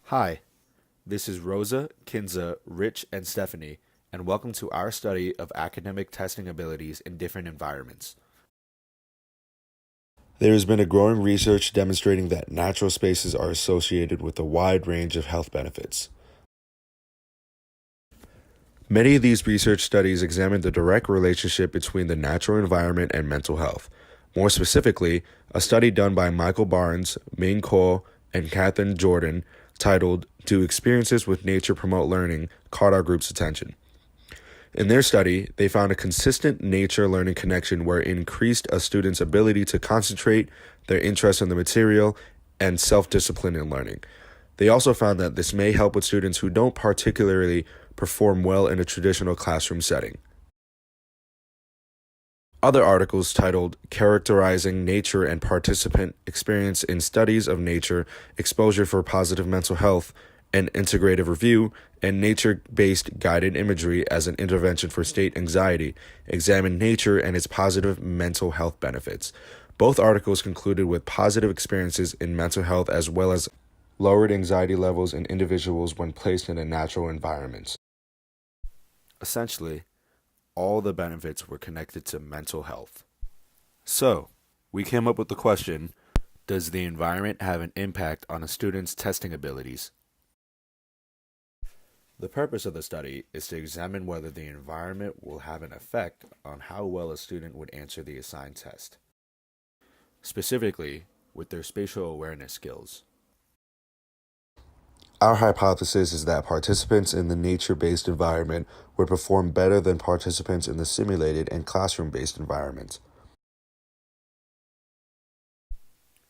Hi, this is Rosa, Kinza, Rich, and Stephanie, and welcome to our study of academic testing abilities in different environments. There has been a growing research demonstrating that natural spaces are associated with a wide range of health benefits. Many of these research studies examine the direct relationship between the natural environment and mental health. More specifically, a study done by Michael Barnes, Ming Kuo, and Catherine Jordan, titled Do Experiences with Nature Promote Learning, caught our group's attention. In their study, they found a consistent nature learning connection where it increased a student's ability to concentrate, their interest in the material, and self discipline in learning. They also found that this may help with students who don't particularly perform well in a traditional classroom setting. Other articles titled Characterizing Nature and Participant Experience in Studies of Nature, Exposure for Positive Mental Health, and Integrative Review, and Nature-Based Guided Imagery as an Intervention for State Anxiety, examined nature and its positive mental health benefits. Both articles concluded with positive experiences in mental health as well as lowered anxiety levels in individuals when placed in a natural environment. Essentially, all the benefits were connected to mental health. So, we came up with the question, does the environment have an impact on a student's testing abilities? The purpose of the study is to examine whether the environment will have an effect on how well a student would answer the assigned test, specifically with their spatial awareness skills. Our hypothesis is that participants in the nature-based environment would perform better than participants in the simulated and classroom-based environment.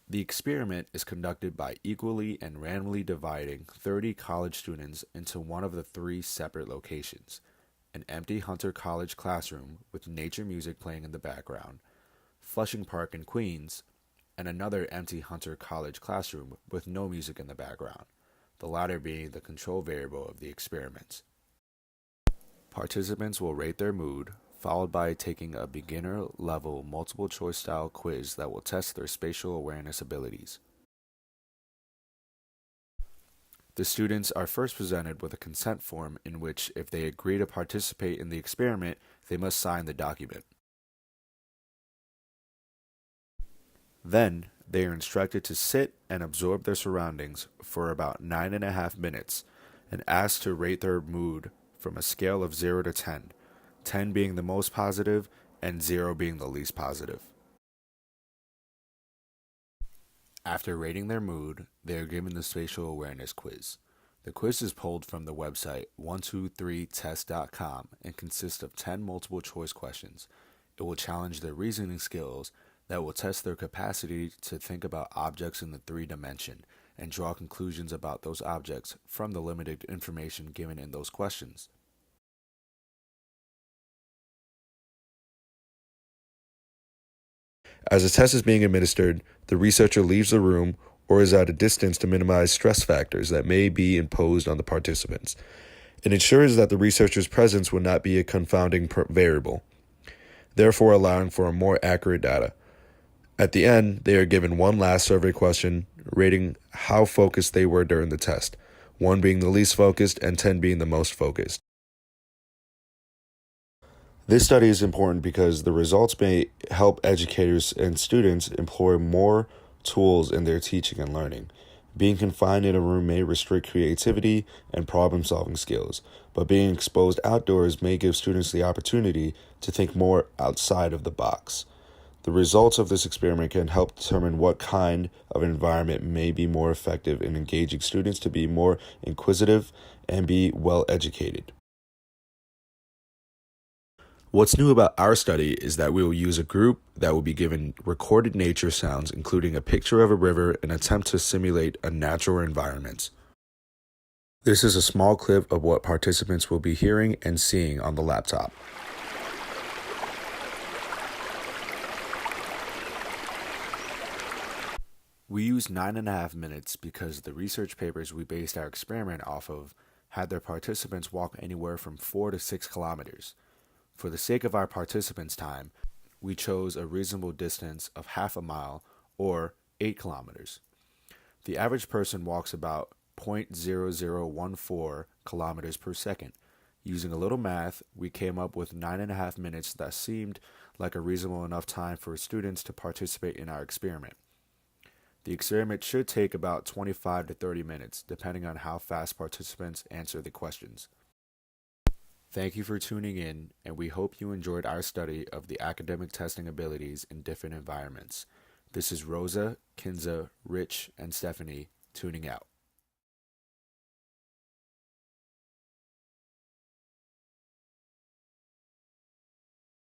The experiment is conducted by equally and randomly dividing 30 college students into one of the three separate locations: an empty Hunter College classroom with nature music playing in the background, Flushing Park in Queens, and another empty Hunter College classroom with no music in the background, the latter being the control variable of the experiment. Participants will rate their mood, followed by taking a beginner-level multiple-choice style quiz that will test their spatial awareness abilities. The students are first presented with a consent form in which, if they agree to participate in the experiment, they must sign the document. Then, they are instructed to sit and absorb their surroundings for about 9.5 minutes and asked to rate their mood from a scale of 0 to 10, 10 being the most positive and 0 being the least positive. After rating their mood, they are given the spatial awareness quiz. The quiz is pulled from the website 123test.com and consists of 10 multiple choice questions. It will challenge their reasoning skills that will test their capacity to think about objects in the three dimension and draw conclusions about those objects from the limited information given in those questions. As the test is being administered, the researcher leaves the room or is at a distance to minimize stress factors that may be imposed on the participants. It ensures that the researcher's presence will not be a confounding variable, therefore allowing for a more accurate data. At the end, they are given one last survey question, rating how focused they were during the test, 1 being the least focused and 10 being the most focused. This study is important because the results may help educators and students employ more tools in their teaching and learning. Being confined in a room may restrict creativity and problem-solving skills, but being exposed outdoors may give students the opportunity to think more outside of the box. The results of this experiment can help determine what kind of environment may be more effective in engaging students to be more inquisitive and be well educated. What's new about our study is that we will use a group that will be given recorded nature sounds, including a picture of a river, and attempt to simulate a natural environment. This is a small clip of what participants will be hearing and seeing on the laptop. We used 9.5 minutes because the research papers we based our experiment off of had their participants walk anywhere from 4 to 6 kilometers. For the sake of our participants' time, we chose a reasonable distance of half a mile or 8 kilometers. The average person walks about 0.0014 kilometers per second. Using a little math, we came up with 9.5 minutes that seemed like a reasonable enough time for students to participate in our experiment. The experiment should take about 25 to 30 minutes, depending on how fast participants answer the questions. Thank you for tuning in, and we hope you enjoyed our study of the academic testing abilities in different environments. This is Rosa, Kinza, Rich, and Stephanie tuning out.